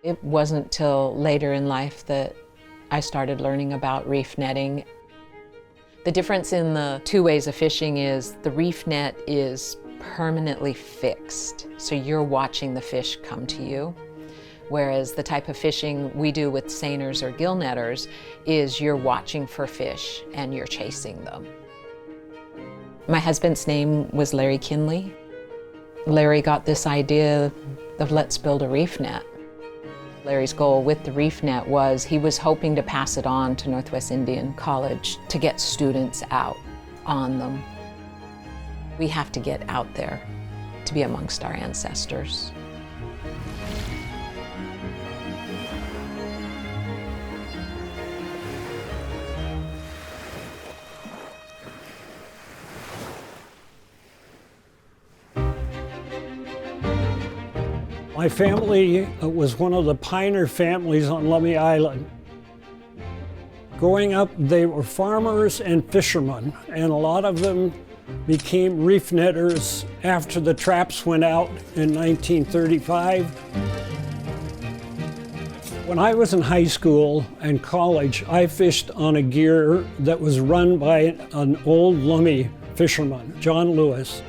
It wasn't till later in life that I started learning about reef netting. The difference in the two ways of fishing is the reef net is permanently fixed, so you're watching the fish come to you. Whereas the type of fishing we do with seiners or gill netters is you're watching for fish and you're chasing them. My husband's name was Larry Kinley. Larry got this idea of let's build a reef net. Larry's goal with the reef net was he was hoping to pass it on to Northwest Indian College to get students out on them. We have to get out there to be amongst our ancestors. My family was one of the pioneer families on Lummi Island. Growing up, they were farmers and fishermen, and a lot of them became reef netters after the traps went out in 1935. When I was in high school and college, I fished on a gear that was run by an old Lummi fisherman, John Lewis.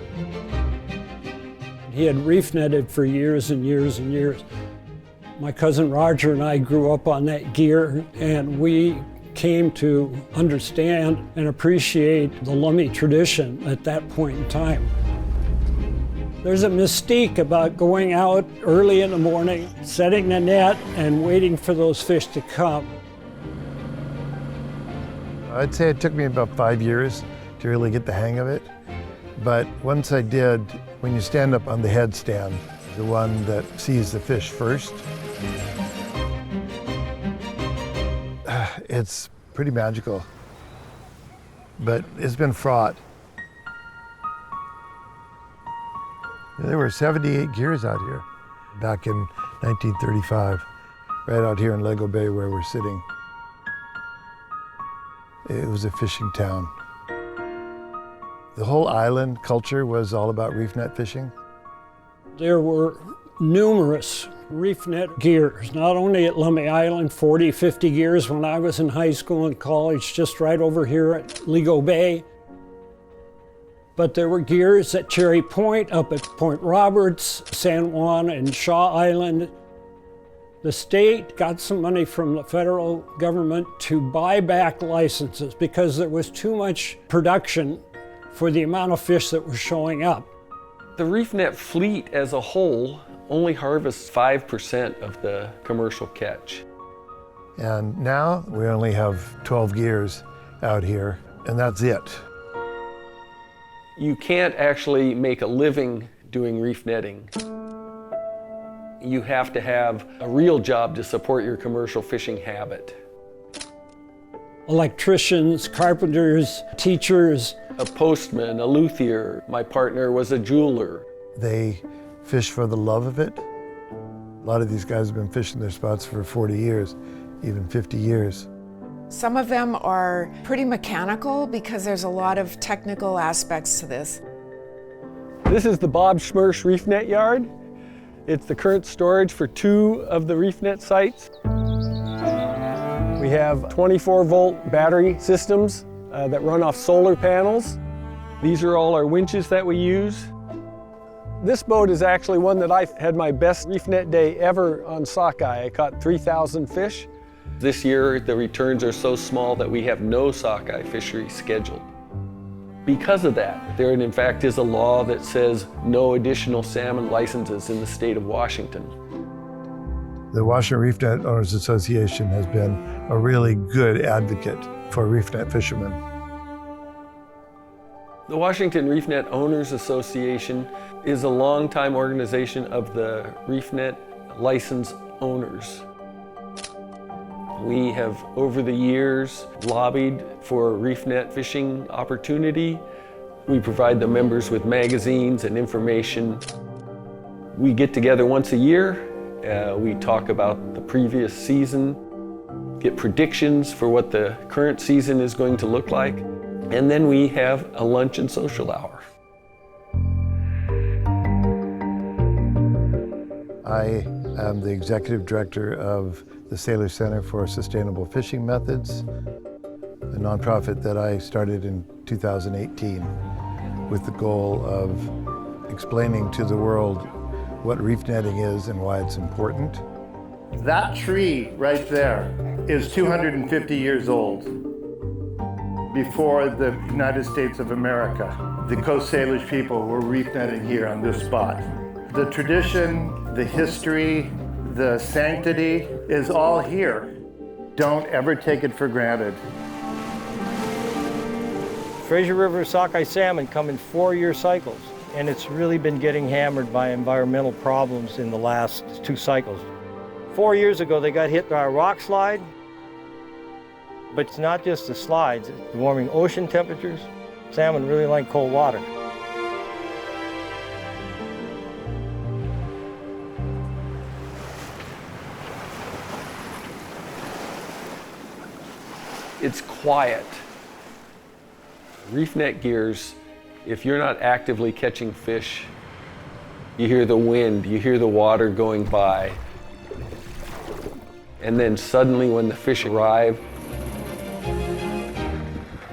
He had reef netted for years and years and years. My cousin Roger and I grew up on that gear, and we came to understand and appreciate the Lummi tradition at that point in time. There's a mystique about going out early in the morning, setting the net, and waiting for those fish to come. I'd say it took me about 5 years to really get the hang of it. But once I did, when you stand up on the headstand, the one that sees the fish first, it's pretty magical. But it's been fraught. There were 78 gears out here back in 1935, right out here in Lego Bay where we're sitting. It was a fishing town. The whole island culture was all about reef net fishing. There were numerous reef net gears, not only at Lummi Island, 40, 50 gears when I was in high school and college, just right over here at Lego Bay. But there were gears at Cherry Point, up at Point Roberts, San Juan, and Shaw Island. The state got some money from the federal government to buy back licenses because there was too much production for the amount of fish that were showing up. The reef net fleet as a whole only harvests 5% of the commercial catch. And now we only have 12 gears out here, and that's it. You can't actually make a living doing reef netting. You have to have a real job to support your commercial fishing habit. Electricians, carpenters, teachers. A postman, a luthier. My partner was a jeweler. They fish for the love of it. A lot of these guys have been fishing their spots for 40 years, even 50 years. Some of them are pretty mechanical because there's a lot of technical aspects to this. This is the Bob Schmersh reef net yard. It's the current storage for 2 of the reef net sites. We have 24-volt battery systems that run off solar panels. These are all our winches that we use. This boat is actually one that I had my best reef net day ever on sockeye. I caught 3,000 fish. This year, the returns are so small that we have no sockeye fishery scheduled. Because of that, there in fact is a law that says no additional salmon licenses in the state of Washington. The Washington Reef Net Owners Association has been a really good advocate for reef net fishermen. The Washington Reef Net Owners Association is a longtime organization of the reef net license owners. We have, over the years, lobbied for reef net fishing opportunity. We provide the members with magazines and information. We get together once a year. We talk about the previous season, get predictions for what the current season is going to look like, and then we have a lunch and social hour. I I'm the executive director of the Sailor Center for Sustainable Fishing Methods, a nonprofit that I started in 2018 with the goal of explaining to the world what reef netting is and why it's important. That tree right there is 250 years old. Before the United States of America, the Coast Salish people were reef netting here on this spot. The tradition, the history, the sanctity is all here. Don't ever take it for granted. Fraser River sockeye salmon come in 4-year cycles, and it's really been getting hammered by environmental problems in the last 2 cycles. 4 years ago, they got hit by a rock slide, but it's not just the slides, it's the warming ocean temperatures. Salmon really like cold water. It's quiet. Reef net gears, if you're not actively catching fish, you hear the wind, you hear the water going by. And then suddenly when the fish arrive,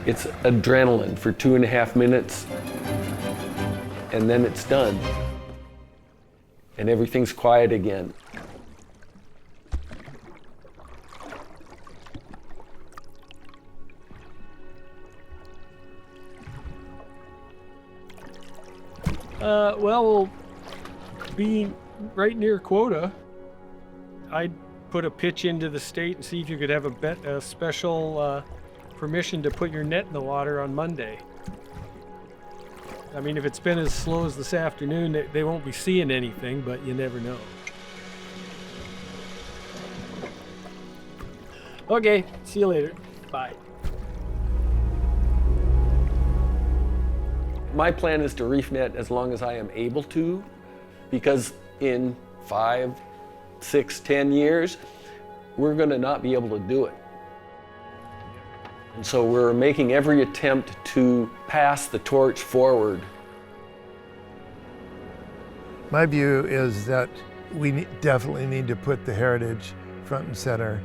it's adrenaline for 2.5 minutes, and then it's done. And everything's quiet again. Well, we'll be right near quota. I'd put a pitch into the state and see if you could have a special permission to put your net in the water on Monday. I mean, if it's been as slow as this afternoon, they won't be seeing anything, but you never know. Okay, see you later. Bye. My plan is to reef net as long as I am able to, because in 5, 6, 10 years, we're going to not be able to do it. And so we're making every attempt to pass the torch forward. My view is that we definitely need to put the heritage front and center.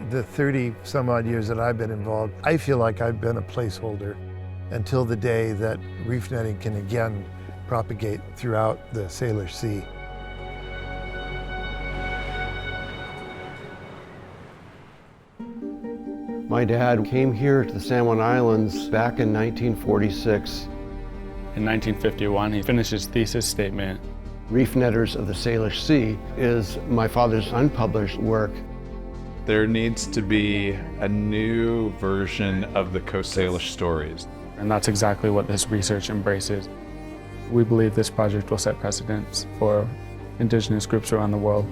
The 30 some odd years that I've been involved, I feel like I've been a placeholder until the day that reef netting can again propagate throughout the Salish Sea. My dad came here to the San Juan Islands back in 1946. In 1951, he finished his thesis statement. Reefnetters of the Salish Sea is my father's unpublished work. There needs to be a new version of the Coast Salish stories. And that's exactly what this research embraces. We believe this project will set precedents for Indigenous groups around the world.